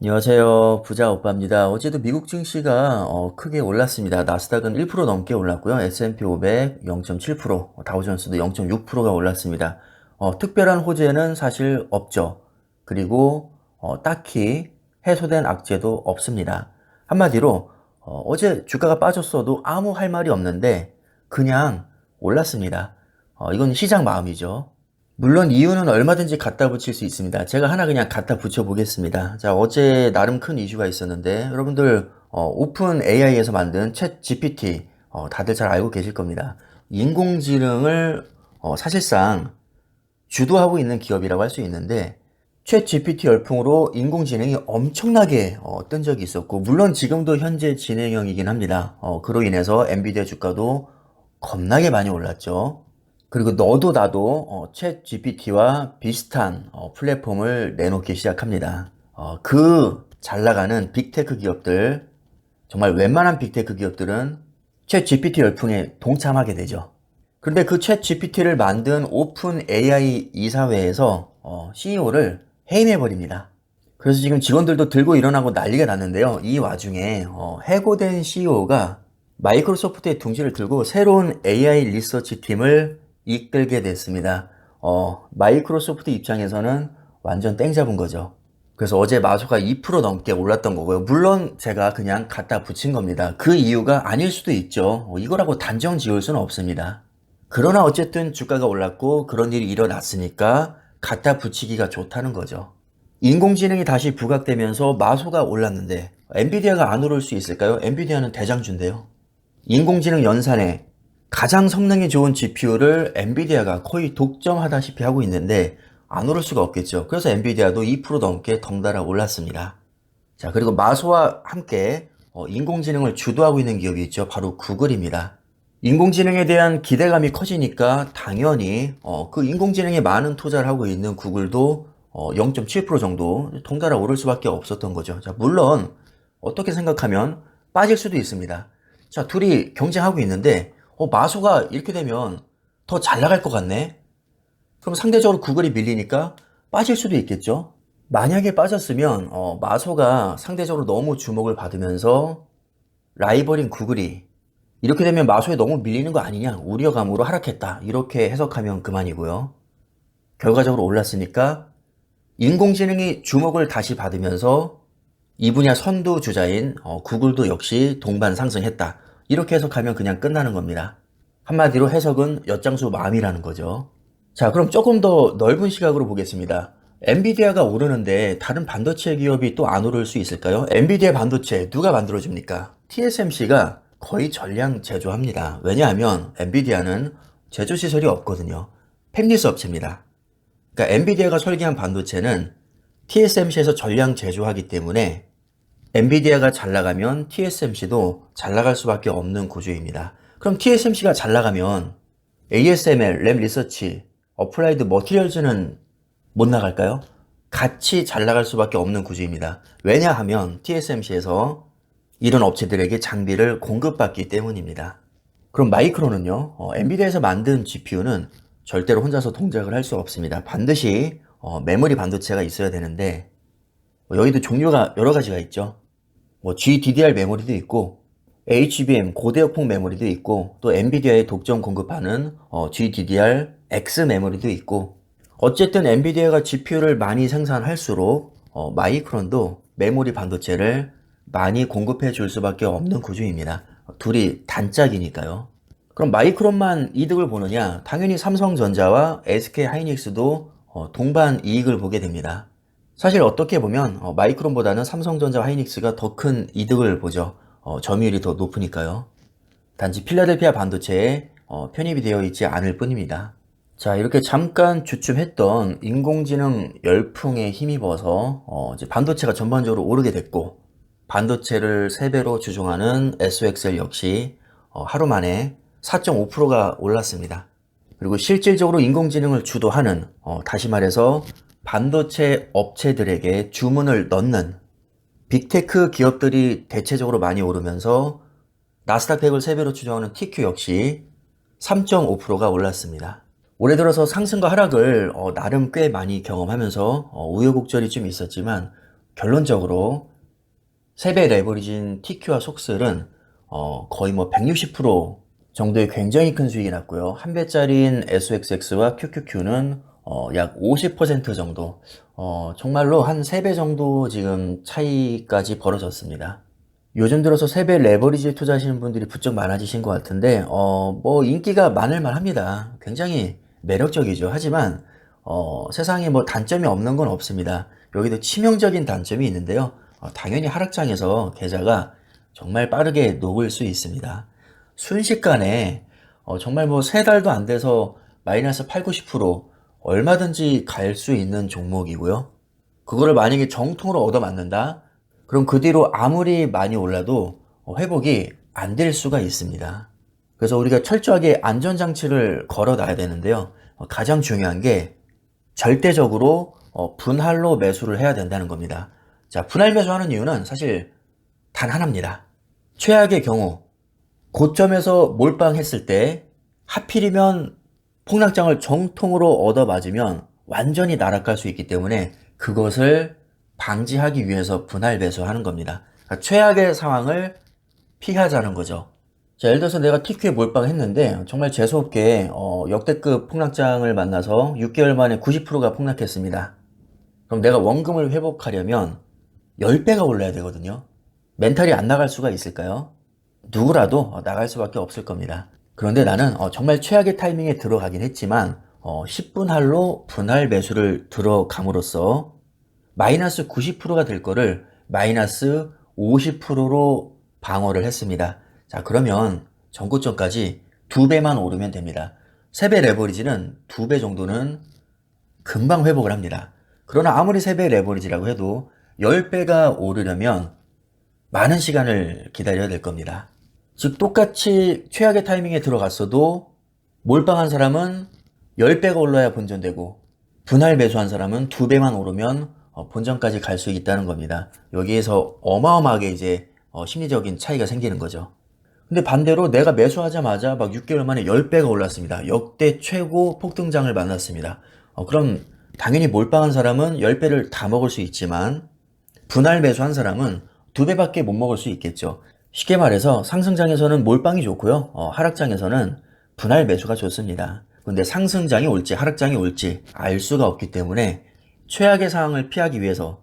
안녕하세요. 부자 오빠입니다. 어제도 미국 증시가 크게 올랐습니다. 나스닥은 1% 넘게 올랐고요. S&P 500 0.7%, 다우존스도 0.6%가 올랐습니다. 특별한 호재는 사실 없죠. 그리고 딱히 해소된 악재도 없습니다. 한마디로 어제 주가가 빠졌어도 아무 할 말이 없는데 그냥 올랐습니다. 이건 시장 마음이죠. 물론 이유는 얼마든지 갖다 붙일 수 있습니다. 제가 하나 그냥 갖다 붙여 보겠습니다. 자, 어제 나름 큰 이슈가 있었는데 여러분들 오픈 AI에서 만든 챗 GPT 다들 잘 알고 계실 겁니다. 인공지능을 사실상 주도하고 있는 기업이라고 할 수 있는데 챗 GPT 열풍으로 인공지능이 엄청나게 뜬 적이 있었고 물론 지금도 현재 진행형이긴 합니다. 그로 인해서 엔비디아 주가도 겁나게 많이 올랐죠. 그리고 너도 나도 챗 GPT와 비슷한 플랫폼을 내놓기 시작합니다. 그 잘 나가는 빅테크 기업들, 정말 웬만한 빅테크 기업들은 챗 GPT 열풍에 동참하게 되죠. 그런데 그 챗 GPT를 만든 오픈 AI 이사회에서 CEO를 해임해버립니다. 그래서 지금 직원들도 들고 일어나고 난리가 났는데요. 이 와중에 해고된 CEO가 마이크로소프트의 둥지를 들고 새로운 AI 리서치 팀을 이끌게 됐습니다. 마이크로소프트 입장에서는 완전 땡 잡은 거죠. 그래서 어제 마소가 2% 넘게 올랐던 거고요. 물론 제가 그냥 갖다 붙인 겁니다. 그 이유가 아닐 수도 있죠. 이거라고 단정 지을 수는 없습니다. 그러나 어쨌든 주가가 올랐고 그런 일이 일어났으니까 갖다 붙이기가 좋다는 거죠. 인공지능이 다시 부각되면서 마소가 올랐는데 엔비디아가 안 오를 수 있을까요? 엔비디아는 대장주인데요. 인공지능 연산에 가장 성능이 좋은 GPU를 엔비디아가 거의 독점하다시피 하고 있는데 안 오를 수가 없겠죠. 그래서 엔비디아도 2% 넘게 덩달아 올랐습니다. 자, 그리고 마소와 함께 인공지능을 주도하고 있는 기업이 있죠. 바로 구글입니다. 인공지능에 대한 기대감이 커지니까 당연히 그 인공지능에 많은 투자를 하고 있는 구글도 0.7% 정도 덩달아 오를 수밖에 없었던 거죠. 자, 물론 어떻게 생각하면 빠질 수도 있습니다. 자, 둘이 경쟁하고 있는데 마소가 이렇게 되면 더 잘 나갈 것 같네. 그럼 상대적으로 구글이 밀리니까 빠질 수도 있겠죠. 만약에 빠졌으면 마소가 상대적으로 너무 주목을 받으면서 라이벌인 구글이 이렇게 되면 마소에 너무 밀리는 거 아니냐, 우려감으로 하락했다, 이렇게 해석하면 그만이고요. 결과적으로 올랐으니까 인공지능이 주목을 다시 받으면서 이 분야 선두주자인 구글도 역시 동반 상승했다, 이렇게 해석하면 그냥 끝나는 겁니다. 한마디로 해석은 엿장수 마음이라는 거죠. 자, 그럼 조금 더 넓은 시각으로 보겠습니다. 엔비디아가 오르는데 다른 반도체 기업이 또 안 오를 수 있을까요? 엔비디아 반도체 누가 만들어줍니까? TSMC가 거의 전량 제조합니다. 왜냐하면 엔비디아는 제조 시설이 없거든요. 팹리스 업체입니다. 그러니까 엔비디아가 설계한 반도체는 TSMC에서 전량 제조하기 때문에 엔비디아가 잘 나가면 TSMC도 잘 나갈 수밖에 없는 구조입니다. 그럼 TSMC가 잘 나가면 ASML, 램 리서치, 어플라이드 머티리얼즈는 못 나갈까요? 같이 잘 나갈 수밖에 없는 구조입니다. 왜냐하면 TSMC에서 이런 업체들에게 장비를 공급받기 때문입니다. 그럼 마이크론은요? 엔비디아에서 만든 GPU는 절대로 혼자서 동작을 할 수 없습니다. 반드시 메모리 반도체가 있어야 되는데 여기도 종류가 여러 가지가 있죠. GDDR 메모리도 있고 HBM 고대역폭 메모리도 있고 또 엔비디아에 독점 공급하는 GDDR X 메모리도 있고, 어쨌든 엔비디아가 GPU를 많이 생산할수록 마이크론도 메모리 반도체를 많이 공급해 줄 수밖에 없는 구조입니다. 둘이 단짝이니까요. 그럼 마이크론만 이득을 보느냐? 당연히 삼성전자와 SK 하이닉스도 동반 이익을 보게 됩니다. 사실 어떻게 보면 마이크론보다는 삼성전자 하이닉스가 더 큰 이득을 보죠. 점유율이 더 높으니까요. 단지 필라델피아 반도체에 편입이 되어 있지 않을 뿐입니다. 자, 이렇게 잠깐 주춤했던 인공지능 열풍에 힘입어서 이제 반도체가 전반적으로 오르게 됐고, 반도체를 3배로 주종하는 SOXL 역시 하루 만에 4.5%가 올랐습니다. 그리고 실질적으로 인공지능을 주도하는 다시 말해서 반도체 업체들에게 주문을 넣는 빅테크 기업들이 대체적으로 많이 오르면서 나스닥 100을 3배로 추정하는 TQ 역시 3.5%가 올랐습니다. 올해 들어서 상승과 하락을 나름 꽤 많이 경험하면서 우여곡절이 좀 있었지만 결론적으로 세배 레버리지인 TQ와 속슬은 거의 뭐 160% 정도의 굉장히 큰 수익이 났고요. 한 배짜리인 SXX와 QQQ는 약 50% 정도, 정말로 한 3배 정도 지금 차이까지 벌어졌습니다. 요즘 들어서 세배 레버리지에 투자하시는 분들이 부쩍 많아지신 것 같은데, 뭐 인기가 많을 만합니다. 굉장히 매력적이죠. 하지만 세상에 뭐 단점이 없는 건 없습니다. 여기도 치명적인 단점이 있는데요. 당연히 하락장에서 계좌가 정말 빠르게 녹을 수 있습니다. 순식간에 정말 뭐 3달도 안 돼서 마이너스 8, 90% 얼마든지 갈 수 있는 종목이고요. 그거를 만약에 정통으로 얻어맞는다? 그럼 그 뒤로 아무리 많이 올라도 회복이 안 될 수가 있습니다. 그래서 우리가 철저하게 안전장치를 걸어놔야 되는데요. 가장 중요한 게 절대적으로 분할로 매수를 해야 된다는 겁니다. 자, 분할 매수하는 이유는 사실 단 하나입니다. 최악의 경우 고점에서 몰빵했을 때 하필이면 폭락장을 정통으로 얻어맞으면 완전히 날아갈 수 있기 때문에 그것을 방지하기 위해서 분할 매수하는 겁니다. 그러니까 최악의 상황을 피하자는 거죠. 자, 예를 들어서 내가 TQ에 몰빵했는데 정말 재수없게 역대급 폭락장을 만나서 6개월 만에 90%가 폭락했습니다. 그럼 내가 원금을 회복하려면 10배가 올라야 되거든요. 멘탈이 안 나갈 수가 있을까요? 누구라도 나갈 수밖에 없을 겁니다. 그런데 나는 정말 최악의 타이밍에 들어가긴 했지만 10분 할로 분할 매수를 들어감으로써 마이너스 90%가 될 거를 마이너스 50%로 방어를 했습니다. 자, 그러면 전고점까지 2배만 오르면 됩니다. 3배 레버리지는 2배 정도는 금방 회복을 합니다. 그러나 아무리 3배 레버리지라고 해도 10배가 오르려면 많은 시간을 기다려야 될 겁니다. 즉 똑같이 최악의 타이밍에 들어갔어도 몰빵한 사람은 10배가 올라야 본전되고 분할 매수한 사람은 2배만 오르면 본전까지 갈 수 있다는 겁니다. 여기에서 어마어마하게 이제 심리적인 차이가 생기는 거죠. 근데 반대로 내가 매수하자마자 막 6개월 만에 10배가 올랐습니다. 역대 최고 폭등장을 만났습니다. 그럼 당연히 몰빵한 사람은 10배를 다 먹을 수 있지만 분할 매수한 사람은 2배밖에 못 먹을 수 있겠죠. 쉽게 말해서 상승장에서는 몰빵이 좋고요. 하락장에서는 분할 매수가 좋습니다. 근데 상승장이 올지 하락장이 올지 알 수가 없기 때문에 최악의 상황을 피하기 위해서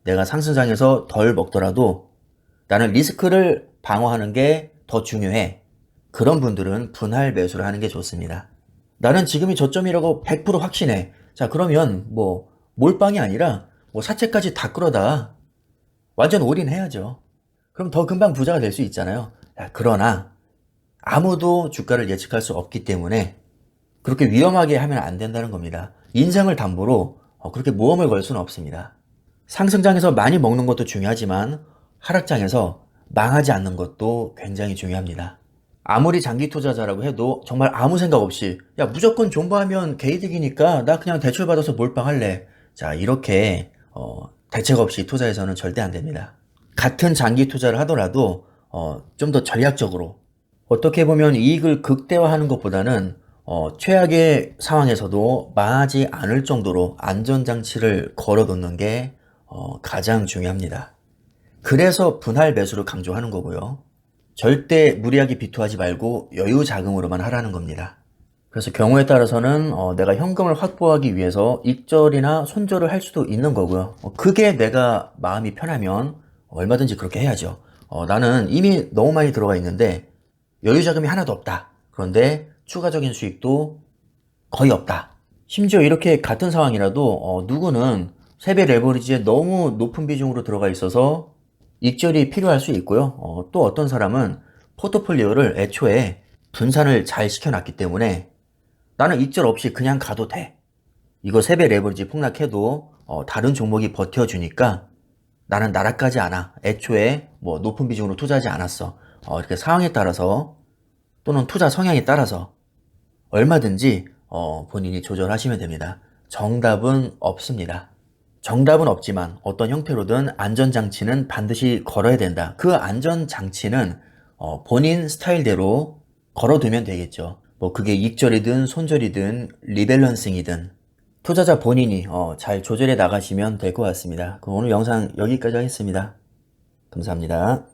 내가 상승장에서 덜 먹더라도 나는 리스크를 방어하는 게 더 중요해. 그런 분들은 분할 매수를 하는 게 좋습니다. 나는 지금이 저점이라고 100% 확신해. 자, 그러면 뭐 몰빵이 아니라 뭐 사채까지 다 끌어다 완전 올인해야죠. 그럼 더 금방 부자가 될 수 있잖아요. 그러나 아무도 주가를 예측할 수 없기 때문에 그렇게 위험하게 하면 안 된다는 겁니다. 인생을 담보로 그렇게 모험을 걸 수는 없습니다. 상승장에서 많이 먹는 것도 중요하지만 하락장에서 망하지 않는 것도 굉장히 중요합니다. 아무리 장기 투자자라고 해도 정말 아무 생각 없이 야 무조건 존버하면 개이득이니까 나 그냥 대출 받아서 몰빵할래. 자, 이렇게 대책 없이 투자해서는 절대 안 됩니다. 같은 장기 투자를 하더라도 좀 더 전략적으로 어떻게 보면 이익을 극대화하는 것보다는 최악의 상황에서도 망하지 않을 정도로 안전장치를 걸어놓는 게 가장 중요합니다. 그래서 분할 매수를 강조하는 거고요. 절대 무리하게 비투하지 말고 여유 자금으로만 하라는 겁니다. 그래서 경우에 따라서는 내가 현금을 확보하기 위해서 익절이나 손절을 할 수도 있는 거고요. 그게 내가 마음이 편하면 얼마든지 그렇게 해야죠. 나는 이미 너무 많이 들어가 있는데 여유 자금이 하나도 없다. 그런데 추가적인 수익도 거의 없다. 심지어 이렇게 같은 상황이라도 누구는 세배 레버리지에 너무 높은 비중으로 들어가 있어서 익절이 필요할 수 있고요. 또 어떤 사람은 포트폴리오를 애초에 분산을 잘 시켜놨기 때문에 나는 익절 없이 그냥 가도 돼. 이거 세배 레버리지 폭락해도 다른 종목이 버텨주니까 나는 날아가지 않아. 애초에 뭐 높은 비중으로 투자하지 않았어. 이렇게 상황에 따라서 또는 투자 성향에 따라서 얼마든지 본인이 조절하시면 됩니다. 정답은 없습니다. 정답은 없지만 어떤 형태로든 안전장치는 반드시 걸어야 된다. 그 안전장치는 본인 스타일대로 걸어두면 되겠죠. 뭐 그게 익절이든 손절이든 리밸런싱이든 투자자 본인이 잘 조절해 나가시면 될 것 같습니다. 그럼 오늘 영상 여기까지 하겠습니다. 감사합니다.